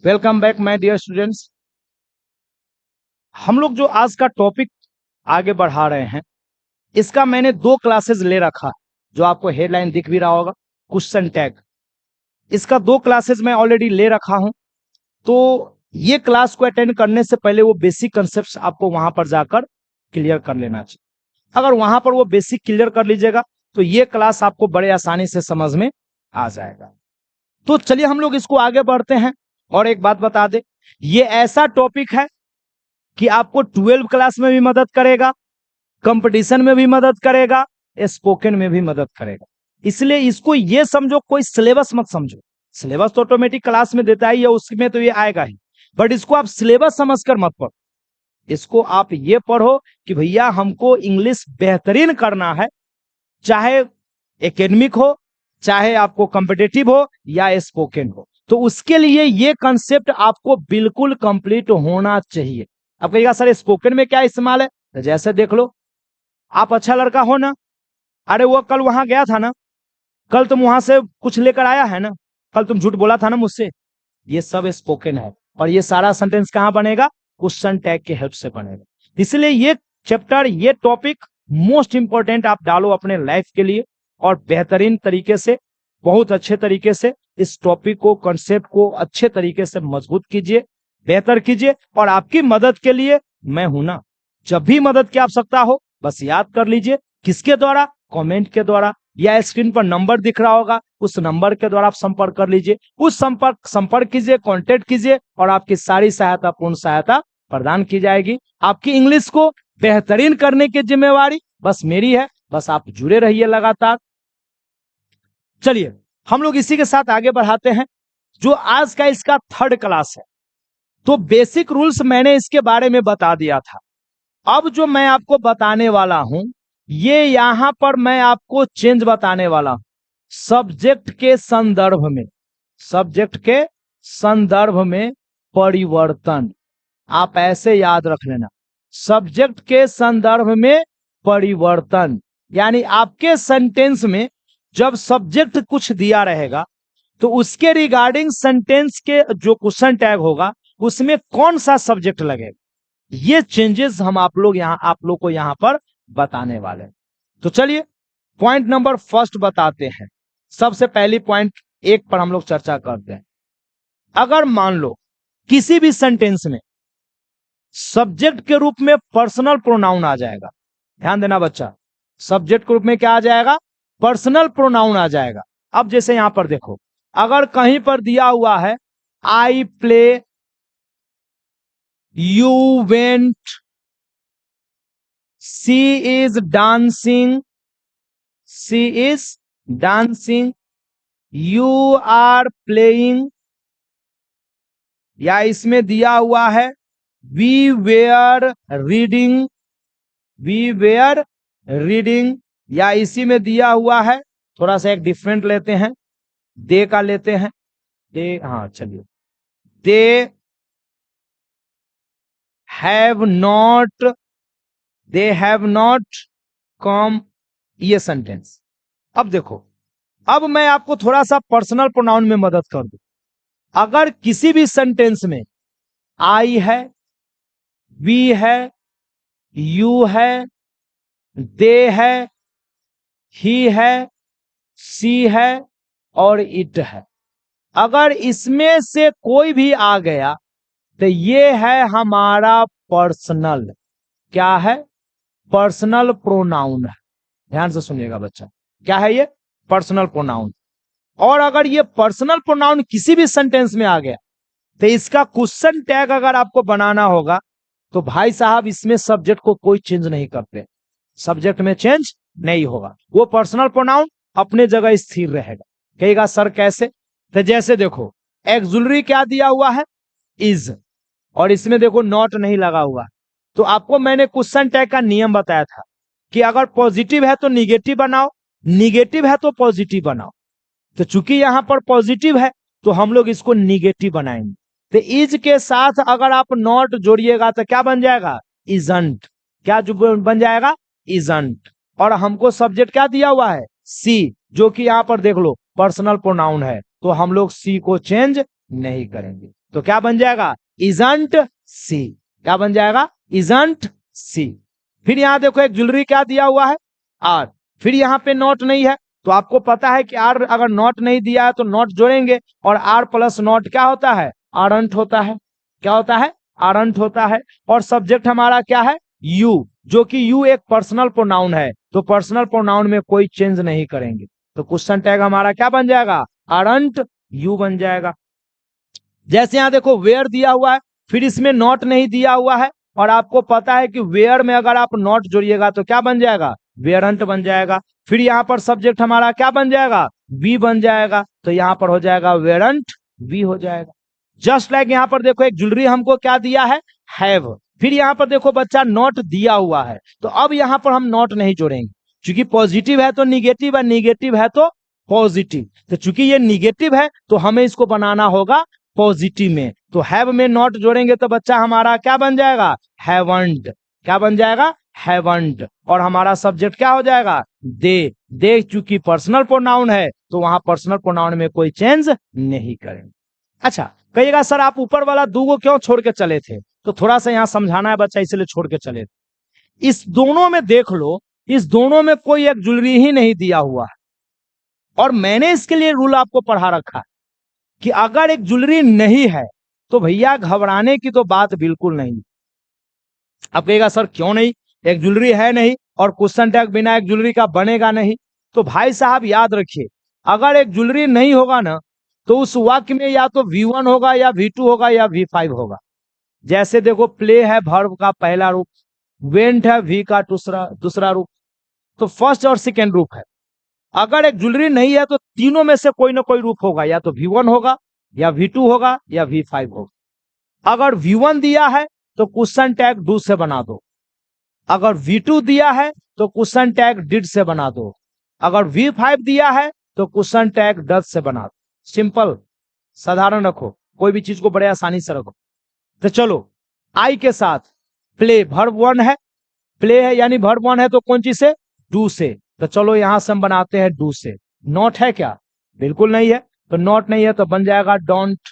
Welcome back my dear students. हम लोग जो आज का टॉपिक आगे बढ़ा रहे हैं, इसका मैंने 2 क्लासेस ले रखा है, जो आपको हेडलाइन दिख भी रहा होगा, क्वेश्चन टैग। इसका 2 क्लासेस मैं ऑलरेडी ले रखा हूं, तो ये क्लास को अटेंड करने से पहले वो बेसिक कंसेप्ट आपको वहां पर जाकर क्लियर कर लेना चाहिए। अगर वहां पर वो बेसिक क्लियर कर लीजिएगा तो ये क्लास आपको बड़े आसानी से समझ में आ जाएगा। तो चलिए हम लोग इसको आगे बढ़ते हैं। और एक बात बता दे, ये ऐसा टॉपिक है कि आपको 12 क्लास में भी मदद करेगा, कंपटीशन में भी मदद करेगा, स्पोकन में भी मदद करेगा। इसलिए इसको ये समझो, कोई सिलेबस मत समझो। सिलेबस तो ऑटोमेटिक क्लास में देता ही है, उसमें तो ये आएगा ही, बट इसको आप सिलेबस समझकर मत पढ़ो। इसको आप ये पढ़ो कि भैया हमको इंग्लिश बेहतरीन करना है, चाहे एकेडमिक हो, चाहे आपको कॉम्पिटिटिव हो या स्पोकन हो, तो उसके लिए ये कंसेप्ट आपको बिल्कुल कंप्लीट होना चाहिए। अब कहिएगा सर स्पोकन में क्या इस्तेमाल है, तो जैसे देख लो, आप अच्छा लड़का हो ना, अरे वो कल वहां गया था ना, कल तुम वहां से कुछ लेकर आया है ना, कल तुम झूठ बोला था ना मुझसे, ये सब स्पोकन है। और ये सारा सेंटेंस कहां बनेगा, क्वेश्चन टैग के हेल्प से बनेगा। इसलिए ये चैप्टर, ये टॉपिक मोस्ट इंपॉर्टेंट आप डालो अपने लाइफ के लिए, और बेहतरीन तरीके से, बहुत अच्छे तरीके से इस टॉपिक को, कंसेप्ट को अच्छे तरीके से मजबूत कीजिए, बेहतर कीजिए। और आपकी मदद के लिए मैं हूं ना, जब भी मदद की आवश्यकता हो बस याद कर लीजिए, किसके द्वारा, कमेंट के द्वारा, या स्क्रीन पर नंबर दिख रहा होगा, उस नंबर के द्वारा आप संपर्क कर लीजिए। उस संपर्क कीजिए, कांटेक्ट कीजिए, और आपकी सारी सहायता, पूर्ण सहायता प्रदान की जाएगी। आपकी इंग्लिश को बेहतरीन करने की जिम्मेवारी बस मेरी है, बस आप जुड़े रहिए लगातार। चलिए हम लोग इसी के साथ आगे बढ़ाते हैं। जो आज का इसका 3rd क्लास है, तो बेसिक रूल्स मैंने इसके बारे में बता दिया था। अब जो मैं आपको बताने वाला हूं, ये यहां पर मैं आपको चेंज बताने वाला हूं, सब्जेक्ट के संदर्भ में, सब्जेक्ट के संदर्भ में परिवर्तन। आप ऐसे याद रख लेना, सब्जेक्ट के संदर्भ में परिवर्तन, यानी आपके सेंटेंस में जब सब्जेक्ट कुछ दिया रहेगा तो उसके रिगार्डिंग सेंटेंस के जो क्वेश्चन टैग होगा उसमें कौन सा सब्जेक्ट लगेगा, ये चेंजेस हम आप लोग को यहां पर बताने वाले हैं। तो चलिए पॉइंट नंबर 1 बताते हैं। सबसे पहली पॉइंट 1 पर हम लोग चर्चा करते हैं। अगर मान लो किसी भी सेंटेंस में सब्जेक्ट के रूप में पर्सनल प्रोनाउन आ जाएगा, ध्यान देना बच्चा, सब्जेक्ट के रूप में क्या आ जाएगा, पर्सनल प्रोनाउन आ जाएगा। अब जैसे यहां पर देखो, अगर कहीं पर दिया हुआ है I play, you went, she is dancing, she is dancing, you are playing, या इसमें दिया हुआ है we were reading, we were reading, या इसी में दिया हुआ है, थोड़ा सा एक डिफरेंट लेते हैं, दे का लेते हैं, दे, हाँ चलिए, they have not, they have not come, ये सेंटेंस। अब देखो, अब मैं आपको थोड़ा सा पर्सनल प्रोनाउन में मदद कर दूं। अगर किसी भी सेंटेंस में आई है, वी है, यू है, दे है, ही है, सी है और इट है, अगर इसमें से कोई भी आ गया तो ये है हमारा पर्सनल, क्या है, पर्सनल प्रोनाउन है। ध्यान से सुनिएगा बच्चा, क्या है ये, पर्सनल प्रोनाउन। और अगर ये पर्सनल प्रोनाउन किसी भी सेंटेंस में आ गया तो इसका क्वेश्चन टैग अगर आपको बनाना होगा तो भाई साहब इसमें सब्जेक्ट को कोई चेंज नहीं करते, सब्जेक्ट में चेंज नहीं होगा, वो पर्सनल प्रोनाउन अपने जगह स्थिर रहेगा। कहेगा सर कैसे, तो जैसे देखो एक्सुलरी क्या दिया हुआ है, इज, और इसमें देखो नॉट नहीं लगा हुआ। तो आपको मैंने क्वेश्चन टैग का नियम बताया था कि अगर पॉजिटिव है तो निगेटिव बनाओ, निगेटिव है तो पॉजिटिव बनाओ। तो चूंकि यहां पर पॉजिटिव है तो हम लोग इसको निगेटिव बनाएंगे। तो इज के साथ अगर आप नॉट जोड़िएगा तो क्या बन जाएगा, इजंट, क्या जो बन जाएगा, इजंट। और हमको सब्जेक्ट क्या दिया हुआ है, सी, जो कि यहां पर देख लो पर्सनल प्रोनाउन है। तो हम लोग सी को चेंज नहीं करेंगे। तो क्या बन जाएगा, इजंट सी। क्या बन जाएगा, इजंट सी। फिर यहां देखो एक ज्वेलरी क्या दिया हुआ है, आर। फिर यहाँ पे नॉट नहीं है, तो आपको पता है कि आर अगर नॉट नहीं दिया है तो नॉट जोड़ेंगे, और आर प्लस नॉट क्या होता है, आरंट होता है। क्या होता है, आरंट होता है। और सब्जेक्ट हमारा क्या है, यू, जो कि यू एक पर्सनल प्रोनाउन है, तो पर्सनल प्रोनाउन में कोई चेंज नहीं करेंगे। तो क्वेश्चन टैग हमारा क्या बन जाएगा, आरंट यू बन जाएगा। जैसे यहां देखो वेयर दिया हुआ है, फिर इसमें नॉट नहीं दिया हुआ है, और आपको पता है कि वेयर में अगर आप नॉट जोड़िएगा तो क्या बन जाएगा, वेयरंट बन जाएगा। फिर यहाँ पर सब्जेक्ट हमारा क्या बन जाएगा, बी बन जाएगा, तो यहाँ पर हो जाएगा वेयरंट बी हो जाएगा। जस्ट लाइक यहाँ पर देखो एक ज्वेलरी हमको क्या दिया है, हैव। फिर यहाँ पर देखो बच्चा नॉट दिया हुआ है, तो अब यहाँ पर हम नॉट नहीं जोड़ेंगे, क्योंकि पॉजिटिव है तो निगेटिव है, निगेटिव है तो पॉजिटिव। तो चूंकि ये निगेटिव है तो हमें इसको बनाना होगा पॉजिटिव में, तो हैव में नॉट जोड़ेंगे तो बच्चा हमारा क्या बन जाएगा, हैवंट। क्या बन जाएगा, हैवंट। और हमारा सब्जेक्ट क्या हो जाएगा, दे। दे चूंकि पर्सनल प्रोनाउन है तो वहां पर्सनल प्रोनाउन में कोई चेंज नहीं करेंगे। अच्छा, कहिएगा सर आप ऊपर वाला दो को क्यों छोड़ के चले थे, तो थोड़ा सा यहाँ समझाना है बच्चा, इसलिए छोड़ के चले थे। इस दोनों में देख लो, इस दोनों में कोई एक ज्वेलरी ही नहीं दिया हुआ है, और मैंने इसके लिए रूल आपको पढ़ा रखा है कि अगर एक ज्वेलरी नहीं है तो भैया घबराने की तो बात बिल्कुल नहीं। अब कहेगा सर क्यों नहीं, एक ज्वेलरी है नहीं और क्वेश्चन टैग बिना एक ज्वेलरी का बनेगा नहीं। तो भाई साहब याद रखिए, अगर एक ज्वेलरी नहीं होगा ना तो उस वाक्य में या तो V1 होगा या V2 होगा या V5 होगा। जैसे देखो प्ले है वर्ब का पहला रूप, वेंट है वी का दूसरा रूप, तो फर्स्ट और सेकेंड रूप है। अगर एक ज्वेलरी नहीं है तो तीनों में से कोई ना कोई रूप होगा, या तो V1 होगा या V2 होगा या V5 होगा। अगर V1 दिया है तो क्वेश्चन टैग डू से बना दो, अगर V2 दिया है तो क्वेश्चन टैग डिड से बना दो, अगर V5 दिया है तो क्वेश्चन टैग डज से बना दो। सिंपल, साधारण रखो, कोई भी चीज को बड़े आसानी से रखो। तो चलो आई के साथ प्ले वर्ब 1 है, प्ले है यानी वर्ब 1 है तो कौन चीज से, डू से। तो चलो यहां से हम बनाते हैं डू से। नॉट है क्या, बिल्कुल नहीं है, तो नॉट नहीं है तो बन जाएगा डोंट।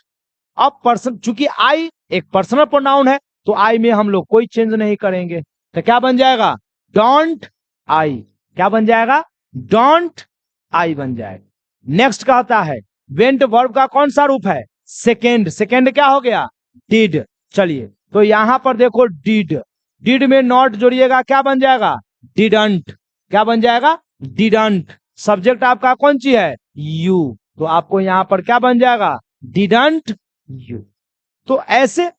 अब पर्सन, चूंकि आई एक पर्सनल प्रोनाउन है तो आई में हम लोग कोई चेंज नहीं करेंगे, तो क्या बन जाएगा, डोंट आई। क्या बन जाएगा, डोंट आई बन जाएगा। नेक्स्ट कहता है वेंट वर्ब का कौन सा रूप है, सेकेंड। सेकेंड क्या हो गया, डिड। चलिए तो यहां पर देखो डिड, डिड में नॉट जोड़िएगा क्या बन जाएगा, डिडंट। क्या बन जाएगा, डिडंट। सब्जेक्ट आपका कौन सी है, यू, तो आपको यहां पर क्या बन जाएगा, डिडंट यू। तो ऐसे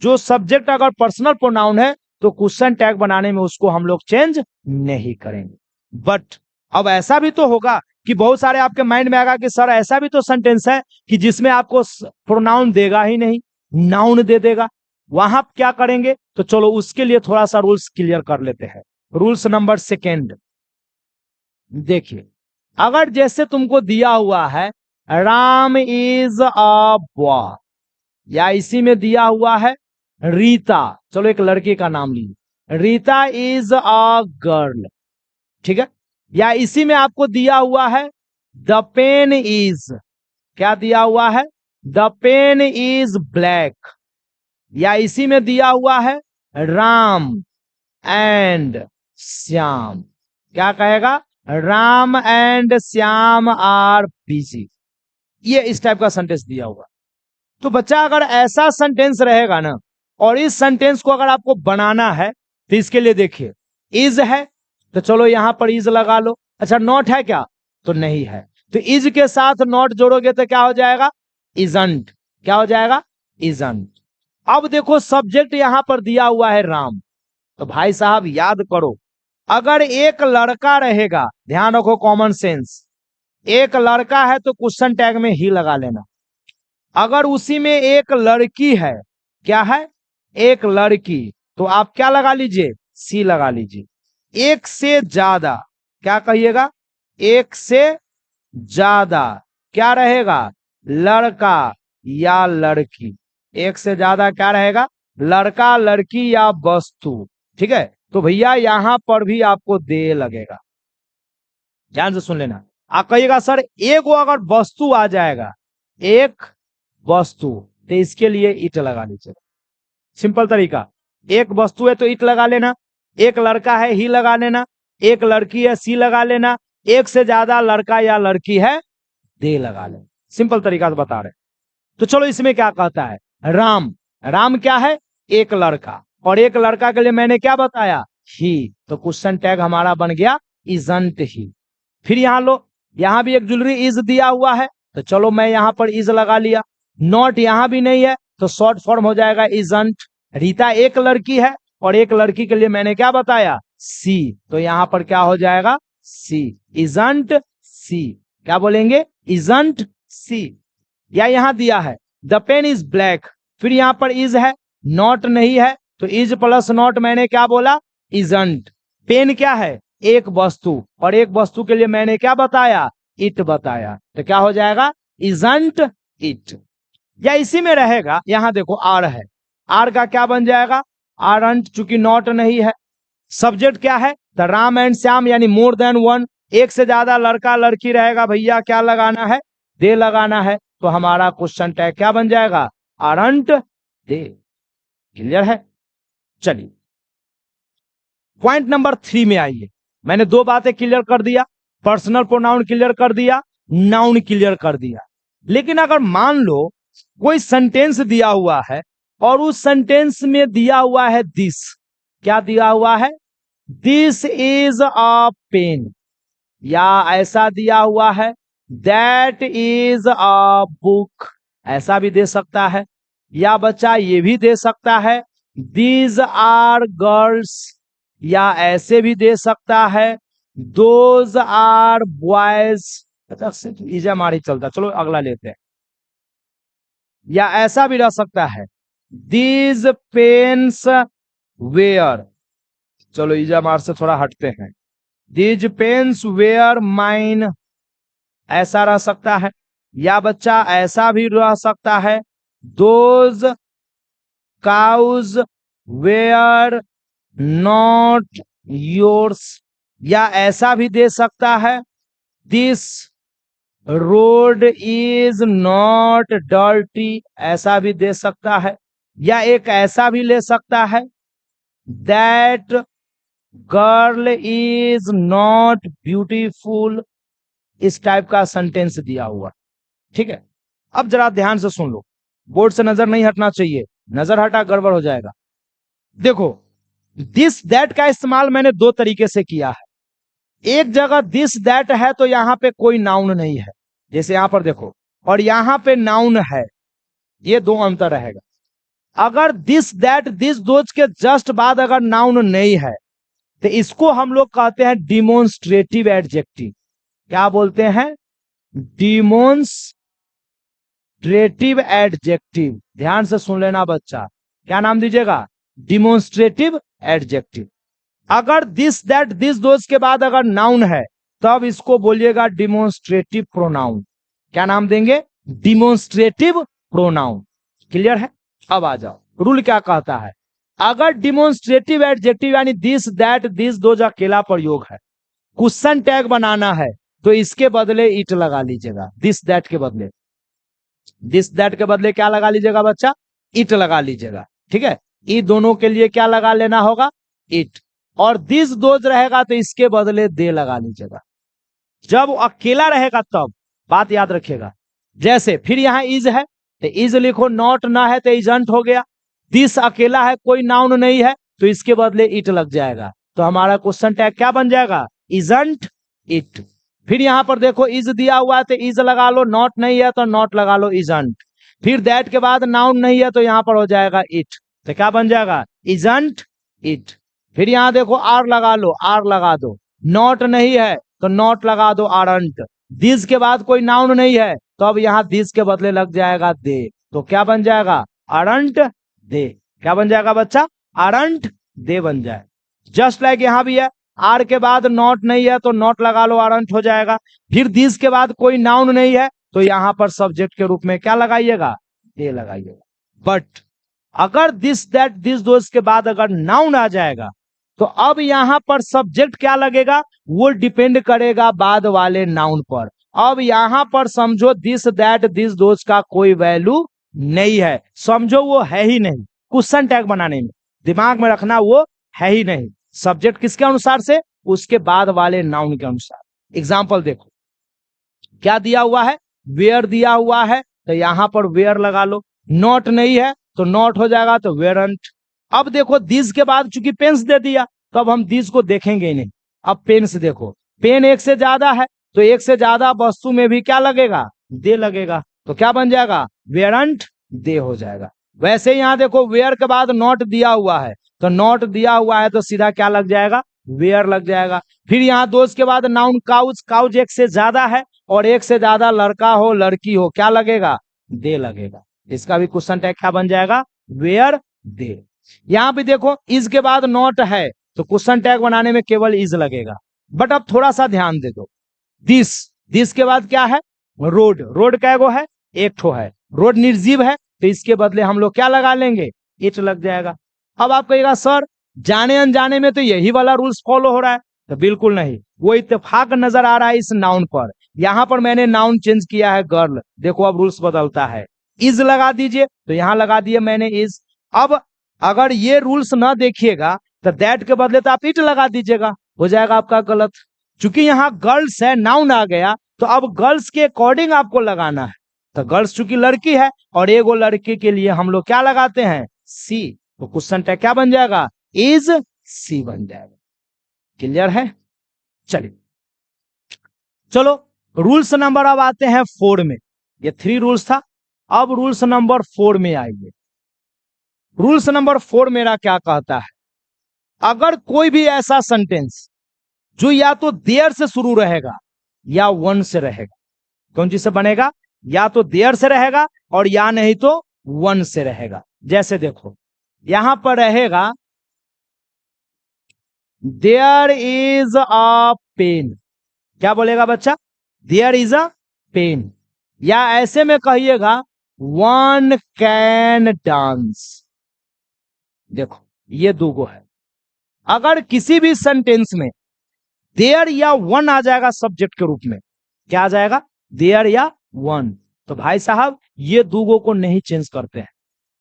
जो सब्जेक्ट अगर पर्सनल प्रोनाउन है तो क्वेश्चन टैग बनाने में उसको हम लोग चेंज नहीं करेंगे। बट अब ऐसा भी तो होगा कि बहुत सारे आपके माइंड में आएगा कि सर ऐसा भी तो सेंटेंस है कि जिसमें आपको प्रोनाउन देगा ही नहीं, नाउन दे देगा, वहां क्या करेंगे। तो चलो उसके लिए थोड़ा सा रूल्स क्लियर कर लेते हैं। रूल्स नंबर सेकेंड, देखिए अगर जैसे तुमको दिया हुआ है राम इज अ बॉय, या इसी में दिया हुआ है रीता, चलो एक लड़के का नाम लीजिए, रीता इज अ गर्ल, ठीक है। या इसी में आपको दिया हुआ है द पेन इज, क्या दिया हुआ है, द पेन इज ब्लैक। या इसी में दिया हुआ है राम एंड श्याम, क्या कहेगा, Ram and Shyam are busy. ये इस टाइप का सेंटेंस दिया हुआ। तो बच्चा अगर ऐसा सेंटेंस रहेगा ना, और इस सेंटेंस को अगर आपको बनाना है तो इसके लिए देखिए इज है तो चलो यहां पर इज लगा लो। अच्छा नॉट है क्या, तो नहीं है, तो इज के साथ नॉट जोड़ोगे तो क्या हो जाएगा, इजंट। क्या हो जाएगा, इजंट। अब देखो सब्जेक्ट यहां पर दिया हुआ है राम, तो भाई साहब याद करो, अगर एक लड़का रहेगा, ध्यान रखो कॉमन सेंस, एक लड़का है तो क्वेश्चन टैग में ही लगा लेना। अगर उसी में एक लड़की है, क्या है, एक लड़की, तो आप क्या लगा लीजिए, सी लगा लीजिए। एक से ज्यादा, क्या कहिएगा, एक से ज्यादा क्या रहेगा, लड़का या लड़की। एक से ज्यादा क्या रहेगा, लड़का लड़की या वस्तु, ठीक है। तो भैया यहां पर भी आपको दे लगेगा, ध्यान से सुन लेना। आप कहिएगा सर एगो अगर वस्तु आ जाएगा एक वस्तु, तो इसके लिए इट लगा लीजिए। सिंपल तरीका, एक वस्तु है तो इट लगा लेना, एक लड़का है ही लगा लेना, एक लड़की है सी लगा लेना, एक से ज्यादा लड़का या लड़की है दे लगा लेना। सिंपल तरीका से बता रहे। तो चलो इसमें क्या कहता है, राम, राम क्या है, एक लड़का, और एक लड़का के लिए मैंने क्या बताया, ही, तो क्वेश्चन टैग हमारा बन गया इजंट ही। फिर यहाँ लो, यहाँ भी एक ज्वेलरी इज दिया हुआ है, तो चलो मैं यहाँ पर इज लगा लिया। नॉट यहाँ भी नहीं है तो शॉर्ट फॉर्म हो जाएगा इजंट। रीता एक लड़की है और एक लड़की के लिए मैंने क्या बताया, सी, तो यहाँ पर क्या हो जाएगा, सी, इजंट सी। क्या बोलेंगे, इजंट सी। या यहाँ दिया है द पेन इज ब्लैक, फिर यहाँ पर इज है, नॉट नहीं है, तो इज प्लस नॉट मैंने क्या बोला, इजंट। पेन क्या है, एक वस्तु, और एक वस्तु के लिए मैंने क्या बताया, इट बताया, तो क्या हो जाएगा, इजंट इट। या इसी में रहेगा, यहां देखो आर है, आर का क्या बन जाएगा, आरंट, चूंकि नॉट नहीं है। सब्जेक्ट क्या है, द राम एंड श्याम, यानी मोर देन वन, एक से ज्यादा लड़का लड़की रहेगा, भैया क्या लगाना है, दे लगाना है, तो हमारा क्वेश्चन टैग क्या बन जाएगा, आरंट दे। क्लियर है। चलिए पॉइंट नंबर 3 में आइए। मैंने दो बातें क्लियर कर दिया, पर्सनल प्रोनाउन क्लियर कर दिया, नाउन क्लियर कर दिया। लेकिन अगर मान लो कोई सेंटेंस दिया हुआ है और उस सेंटेंस में दिया हुआ है दिस, क्या दिया हुआ है, दिस इज अ पेन, या ऐसा दिया हुआ है दैट इज अ बुक, ऐसा भी दे सकता है, या बच्चा ये भी दे सकता है दीज आर गर्ल्स, या ऐसे भी दे सकता है दोज आर बॉयज, इजा मार ही चलता। चलो अगला लेते हैं। या ऐसा भी रह सकता है दीज पेन्स वेयर, चलो इजा मार से थोड़ा हटते हैं, दीज पेन्स वेयर माइन, ऐसा रह सकता है। या बच्चा ऐसा भी रह सकता है those cows were not yours, या ऐसा भी दे सकता है this road is not dirty, ऐसा भी दे सकता है। या एक ऐसा भी ले सकता है that girl is not beautiful, इस टाइप का सेंटेंस दिया हुआ। ठीक है, अब जरा ध्यान से सुन लो, बोर्ड से नजर नहीं हटना चाहिए, नजर हटा गड़बड़ हो जाएगा। देखो दिस दैट का इस्तेमाल मैंने दो तरीके से किया है। एक जगह दिस दैट है तो यहां पे कोई नाउन नहीं है, जैसे यहां पर देखो, और यहां पे नाउन है, ये दो अंतर रहेगा। अगर दिस दैट दिस दोज के जस्ट बाद अगर नाउन नहीं है तो इसको हम लोग कहते हैं डिमोन्स्ट्रेटिव एडजेक्टिव। क्या बोलते हैं, डिमोन्स्ट्रेटिव एडजेक्टिव। ध्यान से सुन लेना बच्चा, क्या नाम दीजिएगा, डिमोन्स्ट्रेटिव एडजेक्टिव। अगर दिस दैट दिस दोज के बाद अगर नाउन है तब इसको बोलिएगा डिमोन्स्ट्रेटिव प्रोनाउन। क्या नाम देंगे, डिमोन्स्ट्रेटिव प्रोनाउन। क्लियर है। अब आ जाओ, रूल क्या कहता है, अगर डिमोन्स्ट्रेटिव एडजेक्टिव यानी दिस दैट दिस दोज अकेला प्रयोग है, क्वेश्चन टैग बनाना है तो इसके बदले इट लगा लीजिएगा, दिस दैट के बदले, दिस दैट के बदले क्या लगा लीजिएगा बच्चा, इट लगा लीजिएगा। ठीक है, ये दोनों के लिए क्या लगा लेना होगा, इट, और दिस दोज रहेगा तो इसके बदले दे लगा लीजिएगा। जब अकेला रहेगा तब बात याद रखिएगा। जैसे फिर यहां इज है तो इज लिखो, नॉट ना है तो इजंट हो गया, दिस अकेला है कोई नाउन नहीं है तो इसके बदले इट लग जाएगा, तो हमारा क्वेश्चन टैग क्या बन जाएगा, इजंट इट। फिर यहां पर देखो इज दिया हुआ है तो इज लगा लो, नॉट नहीं है तो नॉट लगा लो, इजंट। फिर दैट के बाद नाउन नहीं है तो यहां पर हो जाएगा इट, तो क्या बन जाएगा, इजंट इट। फिर यहां देखो आर लगा लो, आर लगा दो, नॉट नहीं है तो नॉट लगा दो, आरंट। दिस के बाद कोई नाउन नहीं है तो अब यहां दिस के बदले लग जाएगा दे, तो क्या बन जाएगा, आरंट दे। क्या बन जाएगा बच्चा, आरंट दे बन जाए। जस्ट लाइक यहां भी है, आर के बाद नॉट नहीं है तो नॉट लगा लो, आरंट हो जाएगा। फिर दिस के बाद कोई नाउन नहीं है तो यहां पर सब्जेक्ट के रूप में क्या लगाइएगा, दे लगाइएगा। बट अगर दिस दैट दिस दोज के बाद अगर नाउन आ जाएगा तो अब यहां पर सब्जेक्ट क्या लगेगा, वो डिपेंड करेगा बाद वाले नाउन पर। अब यहां पर समझो दिस दैट दिस दोज का कोई वैल्यू नहीं है, समझो वो है ही नहीं। क्वेश्चन टैग बनाने में दिमाग में रखना वो है ही नहीं। सब्जेक्ट किसके अनुसार से, उसके बाद वाले नाउन के अनुसार। एग्जाम्पल देखो क्या दिया हुआ है, वेयर दिया हुआ है तो यहां पर वेयर लगा लो, नॉट नहीं है तो नॉट हो जाएगा तो वेयरंट। अब देखो दिस के बाद चूंकि पेन्स दे दिया तो अब हम दिस को देखेंगे ही नहीं। अब पेन्स देखो, पेन एक से ज्यादा है तो एक से ज्यादा वस्तु में भी क्या लगेगा, दे लगेगा, तो क्या बन जाएगा, वेयरंट दे हो जाएगा। वैसे यहां देखो वेयर के बाद नॉट दिया हुआ है तो नॉट दिया हुआ है तो सीधा क्या लग जाएगा, वेयर लग जाएगा। फिर यहाँ दोस्त के बाद नाउन काउज, काउज एक से ज्यादा है और एक से ज्यादा लड़का हो लड़की हो क्या लगेगा, दे लगेगा। इसका भी क्वेश्चन टैग क्या बन जाएगा, वेयर दे। यहाँ पे देखो इज के बाद नॉट है तो क्वेश्चन टैग बनाने में केवल इज लगेगा। बट अब थोड़ा सा ध्यान दे दो, दिस, दिस के बाद क्या है, रोड, रोड कैगो है, एक ठो है, रोड निर्जीव है तो इसके बदले हम लोग क्या लगा लेंगे, इट लग जाएगा। अब आप कहिएगा सर जाने अनजाने में तो यही वाला रूल्स फॉलो हो रहा है, तो बिल्कुल नहीं, वो इत्तेफाक नजर आ रहा है इस नाउन पर। यहां पर मैंने नाउन चेंज किया है गर्ल, देखो अब रूल्स बदलता है, इज लगा दीजिए तो यहां लगा दिया मैंने इज। अब अगर ये रूल्स ना देखिएगा तो दैट के बदले तो आप इट लगा दीजिएगा, हो जाएगा आपका गलत। चूंकि यहाँ गर्ल्स है नाउन आ गया तो अब गर्ल्स के अकॉर्डिंग आपको लगाना है। तो गर्ल्स चूंकि लड़की है और एगो लड़के के लिए हम लोग क्या लगाते हैं, सी, तो क्वेश्चन टैग क्या बन जाएगा, इज सी बन जाएगा। क्लियर है, चलिए चलो रूल्स नंबर अब आते हैं 4 में। ये 3 रूल्स था, अब रूल्स नंबर 4 में आइए। रूल्स नंबर 4 मेरा क्या कहता है, अगर कोई भी ऐसा सेंटेंस जो या तो देयर से शुरू रहेगा या वन से रहेगा, कौन चीज से बनेगा, या तो देयर से रहेगा और या नहीं तो वन से रहेगा। जैसे देखो यहां पर रहेगा देयर इज अ पेन, क्या बोलेगा बच्चा, देयर इज अ पेन, या ऐसे में कहिएगा वन कैन डांस। देखो ये दूगो है, अगर किसी भी सेंटेंस में देयर या वन आ जाएगा सब्जेक्ट के रूप में, क्या आ जाएगा, देयर या वन, तो भाई साहब ये दूगो को नहीं चेंज करते हैं,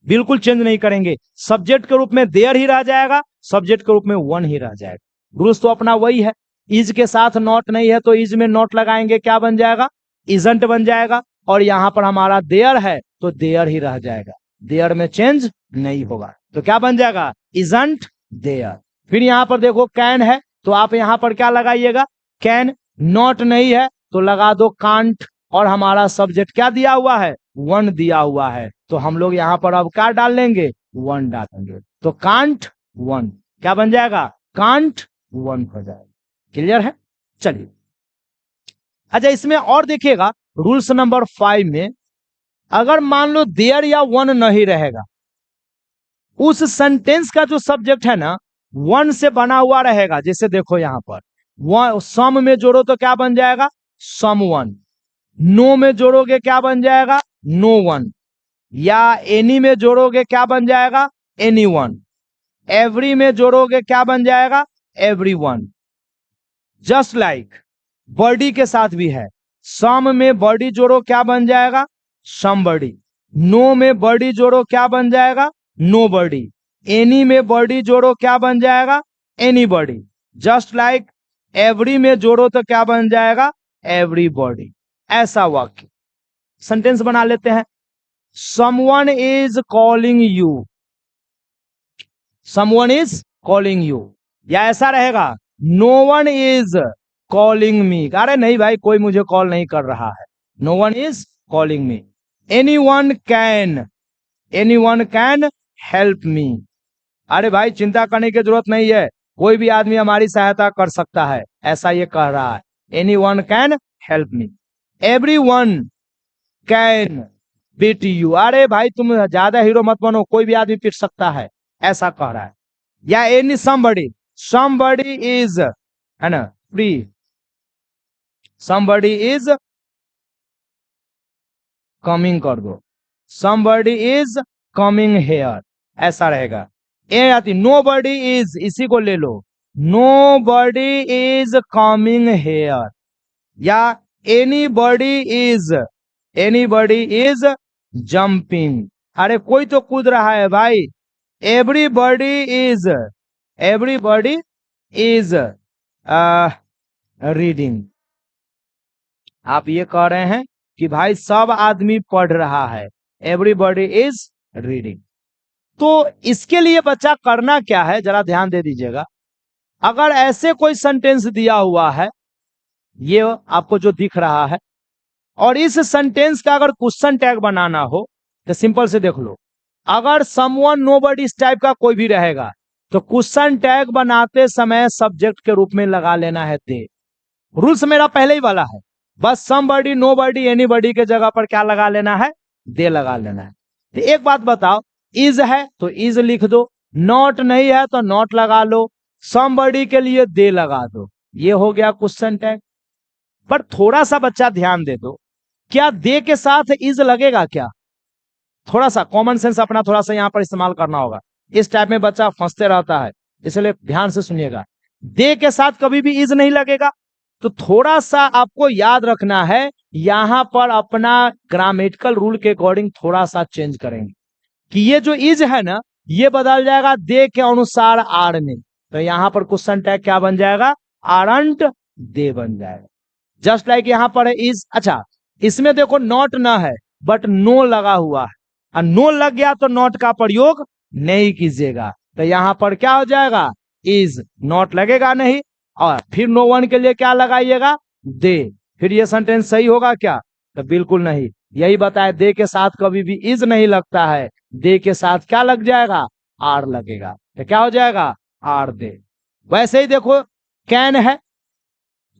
बिल्कुल चेंज नहीं करेंगे। सब्जेक्ट के रूप में देयर ही रह जाएगा, सब्जेक्ट के रूप में वन ही रह जाएगा। रूल्स तो अपना वही है, इज के साथ नॉट नहीं है तो इज में नॉट लगाएंगे, क्या बन जाएगा, इजंट बन जाएगा। और यहां पर हमारा देयर है तो देयर ही रह जाएगा, देयर में चेंज नहीं होगा, तो क्या बन जाएगा, इजंट देयर। फिर यहां पर देखो कैन है तो आप यहां पर क्या लगाइएगा, कैन, नॉट नहीं है तो लगा दो कांट, और हमारा सब्जेक्ट क्या दिया हुआ है, वन दिया हुआ है, तो हम लोग यहां पर अब क्या डाल लेंगे, वन डालेंगे, तो कांट वन क्या बन जाएगा, कांट वन हो जाएगा। क्लियर है, चलिए अच्छा इसमें और देखिएगा रूल्स नंबर 5 में, अगर मान लो देयर या वन नहीं रहेगा, उस सेंटेंस का जो सब्जेक्ट है ना वन से बना हुआ रहेगा। जैसे देखो यहां पर सम में जोड़ो तो क्या बन जाएगा, सम वन, नो में जोड़ोगे क्या बन जाएगा, नो वन, या एनी में जोड़ोगे क्या बन जाएगा, एनी वन, एवरी में जोड़ोगे क्या बन जाएगा, every one. Just like body के साथ भी है, सम में बॉडी जोड़ो क्या बन जाएगा, समबॉडी, नो में बॉडी जोड़ो क्या बन जाएगा, नो बॉडी, एनी में बॉडी जोड़ो क्या बन जाएगा, any body, just like every में जोड़ो तो क्या बन जाएगा, एवरी बॉडी। ऐसा वाक्य सेंटेंस बना लेते हैं, someone is calling you, someone is calling you, या ऐसा रहेगा no one is calling me, अरे नहीं भाई कोई मुझे कॉल नहीं कर रहा है, no one is calling me, anyone can help me, अरे भाई चिंता करने की जरूरत नहीं है, कोई भी आदमी हमारी सहायता कर सकता है, ऐसा ये कह रहा है, anyone can help me, everyone can beat you, अरे भाई तुम ज्यादा हीरो मत बनो, कोई भी आदमी पीट सकता है, ऐसा कह रहा है। या एनी somebody इज, है ना, फ्री, somebody इज कमिंग कर दो, somebody इज कमिंग हेयर, ऐसा रहेगा। ए आती nobody इज, इसी को ले लो, nobody इज कमिंग हेयर, या एनीबॉडी इज जंपिंग। अरे कोई तो कूद रहा है भाई। Everybody is reading. आप ये कह रहे हैं कि भाई सब आदमी पढ़ रहा है। Everybody is reading. तो इसके लिए बच्चा करना क्या है, जरा ध्यान दे दीजिएगा। अगर ऐसे कोई सेंटेंस दिया हुआ है, ये आपको जो दिख रहा है, और इस सेंटेंस का अगर क्वेश्चन टैग बनाना हो तो सिंपल से देख लो। अगर समवन, नोबडी इस टाइप का कोई भी रहेगा तो क्वेश्चन टैग बनाते समय सब्जेक्ट के रूप में लगा लेना है दे। रूल्स मेरा पहले ही वाला है, बस समबडी, नोबडी, एनीबडी के जगह पर क्या लगा लेना है, दे लगा लेना है। तो एक बात बताओ, इज है तो इज लिख दो, नॉट नहीं है तो नॉट लगा लो, समबडी के लिए दे लगा दो। ये हो गया क्वेश्चन टैग। पर थोड़ा सा बच्चा ध्यान दे दो, क्या दे के साथ इज लगेगा क्या? थोड़ा सा कॉमन सेंस अपना थोड़ा सा यहां पर इस्तेमाल करना होगा। इस टाइप में बच्चा फंसते रहता है, इसलिए ध्यान से सुनिएगा। दे के साथ कभी भी इज नहीं लगेगा। तो थोड़ा सा आपको याद रखना है, यहां पर अपना ग्रामेटिकल रूल के अकॉर्डिंग थोड़ा सा चेंज करेंगे कि ये जो इज है ना, ये बदल जाएगा दे के अनुसार आर में। तो यहां पर क्वेश्चन टैग क्या बन जाएगा, आरंट दे बन जाएगा। जस्ट लाइक यहां पर है इज। अच्छा, इसमें देखो नॉट ना है बट नो लगा हुआ है, और नो लग गया तो नॉट का प्रयोग नहीं कीजिएगा। तो यहां पर क्या हो जाएगा, इज, नॉट लगेगा नहीं। और फिर नो वन के लिए क्या लगाइएगा, दे। फिर ये सेंटेंस सही होगा क्या, तो बिल्कुल नहीं। यही बताए, दे के साथ कभी भी इज नहीं लगता है, दे के साथ क्या लग जाएगा, आर लगेगा। तो क्या हो जाएगा, आर दे। वैसे ही देखो, कैन है,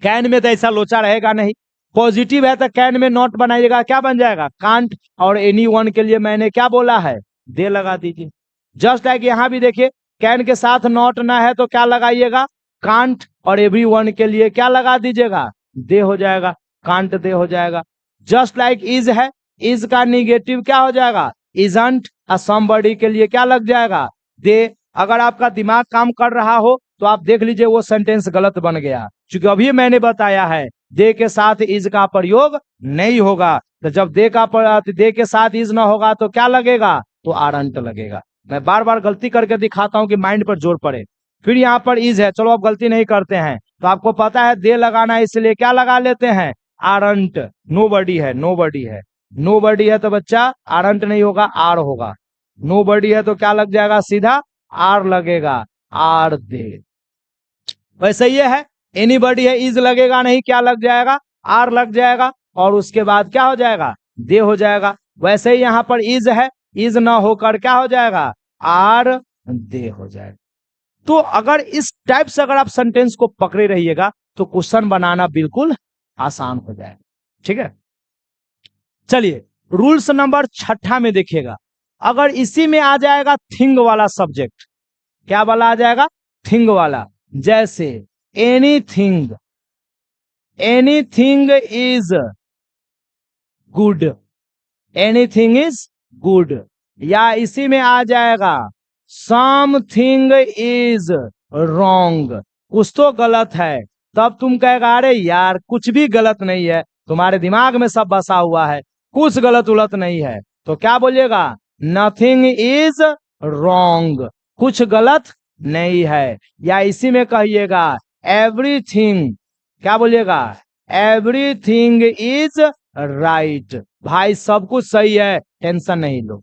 कैन में तो ऐसा लोचा रहेगा नहीं। पॉजिटिव है तो कैन में नॉट बनाइएगा, क्या बन जाएगा, कांट। और एनी वन के लिए मैंने क्या बोला है, दे लगा दीजिए। जस्ट लाइक यहां भी देखिए, कैन के साथ नॉट ना है तो क्या लगाइएगा, कांट। और एवरी वन के लिए क्या लगा दीजिएगा, दे हो जाएगा, कांट दे हो जाएगा। जस्ट लाइक इज है, इज का निगेटिव क्या हो जाएगा, इजंट। और समबडी के लिए क्या लग जाएगा, दे। अगर आपका दिमाग काम कर रहा हो तो आप देख लीजिए वो सेंटेंस गलत बन गया, क्योंकि अभी मैंने बताया है दे के साथ इज का प्रयोग नहीं होगा। तो जब दे के साथ इज ना होगा तो क्या लगेगा, तो आरंट लगेगा। मैं बार बार गलती करके दिखाता हूं कि माइंड पर जोर पड़े। फिर यहाँ पर इज है, चलो अब गलती नहीं करते हैं, तो आपको पता है दे लगाना है, इसलिए क्या लगा लेते हैं, आरंट। नोबडी है, नोबडी है, नोबडी है तो बच्चा आरंट नहीं होगा, आर होगा। नोबडी है तो क्या लग जाएगा, सीधा आर लगेगा, आर दे। वैसे ये है, एनीबडी है, इज लगेगा नहीं, क्या लग जाएगा, आर लग जाएगा। और उसके बाद क्या हो जाएगा, दे हो जाएगा। वैसे ही यहां पर इज है, इज ना होकर क्या हो जाएगा, आर दे हो जाएगा। तो अगर इस टाइप से अगर आप सेंटेंस को पकड़े रहिएगा तो क्वेश्चन बनाना बिल्कुल आसान हो जाएगा। ठीक है, चलिए रूल्स नंबर 6 में देखिएगा। अगर इसी में आ जाएगा थिंग वाला सब्जेक्ट, क्या वाला आ जाएगा, थिंग वाला। जैसे anything, anything is good, anything is good. या इसी में आ जाएगा समथिंग इज रॉन्ग, कुछ तो गलत है। तब तुम कहेगा अरे यार कुछ भी गलत नहीं है, तुम्हारे दिमाग में सब बसा हुआ है, कुछ गलत उलत नहीं है। तो क्या बोलिएगा, नथिंग इज रॉन्ग, कुछ गलत नहीं है। या इसी में कहिएगा एवरीथिंग, क्या बोलिएगा, एवरीथिंग इज राइट, भाई सब कुछ सही है, टेंशन नहीं लो।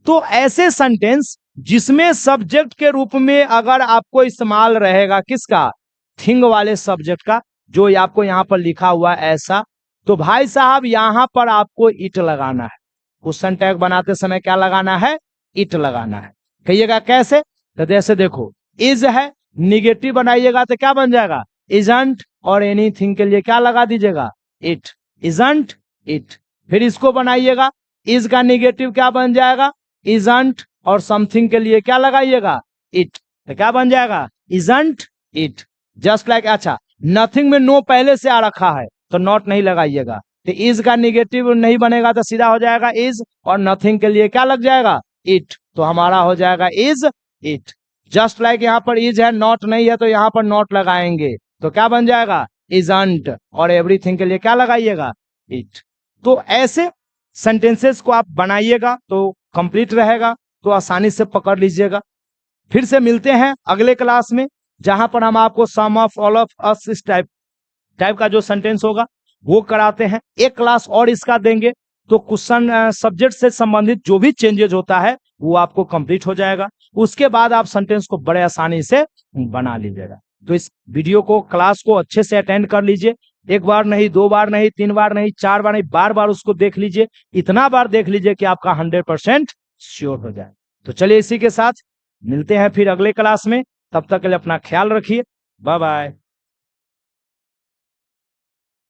तो ऐसे सेंटेंस जिसमें सब्जेक्ट के रूप में अगर आपको इस्तेमाल रहेगा किसका, थिंग वाले सब्जेक्ट का, जो आपको यहां पर लिखा हुआ है ऐसा, तो भाई साहब यहां पर आपको इट लगाना है। क्वेश्चन टैग बनाते समय क्या लगाना है, इट लगाना है। कहिएगा कैसे, तो जैसे देखो इज है, निगेटिव बनाइएगा तो क्या बन जाएगा, इजंट। और एनीथिंग के लिए क्या लगा दीजिएगा, इट, इजंट इट। फिर इसको बनाइएगा, इज का निगेटिव क्या बन जाएगा, इजंट। और समथिंग के लिए क्या लगाइएगा, इट। तो क्या बन जाएगा, इजंट इट। जस्ट लाइक, अच्छा नथिंग में नो पहले से आ रखा है तो नॉट नहीं लगाइएगा, तो इज का निगेटिव नहीं बनेगा तो सीधा हो जाएगा इज। और नथिंग के लिए क्या लग जाएगा, इट। तो हमारा हो जाएगा इज इट। जस्ट लाइक यहाँ पर इज है, नॉट नहीं है तो यहाँ पर नॉट लगाएंगे तो क्या बन जाएगा, इजंट और एवरीथिंग के लिए क्या लगाइएगा, इट। तो ऐसे सेंटेंसेस को आप बनाइएगा तो कंप्लीट रहेगा, तो आसानी से पकड़ लीजिएगा। फिर से मिलते हैं अगले क्लास में, जहां पर हम आपको सम ऑफ ऑल ऑफ अस इस टाइप का जो सेंटेंस होगा वो कराते हैं। एक क्लास और इसका देंगे तो क्वेश्चन सब्जेक्ट से संबंधित जो भी चेंजेस होता है वो आपको कंप्लीट हो जाएगा। उसके बाद आप सेंटेंस को बड़े आसानी से बना लीजिएगा। तो इस वीडियो को, क्लास को अच्छे से अटेंड कर लीजिए। एक बार नहीं, दो बार नहीं, तीन बार नहीं, चार बार नहीं, बार बार उसको देख लीजिए। इतना बार देख लीजिए कि आपका 100% श्योर हो जाए। तो चलिए इसी के साथ मिलते हैं फिर अगले क्लास में। तब तक के लिए अपना ख्याल रखिए। Bye bye.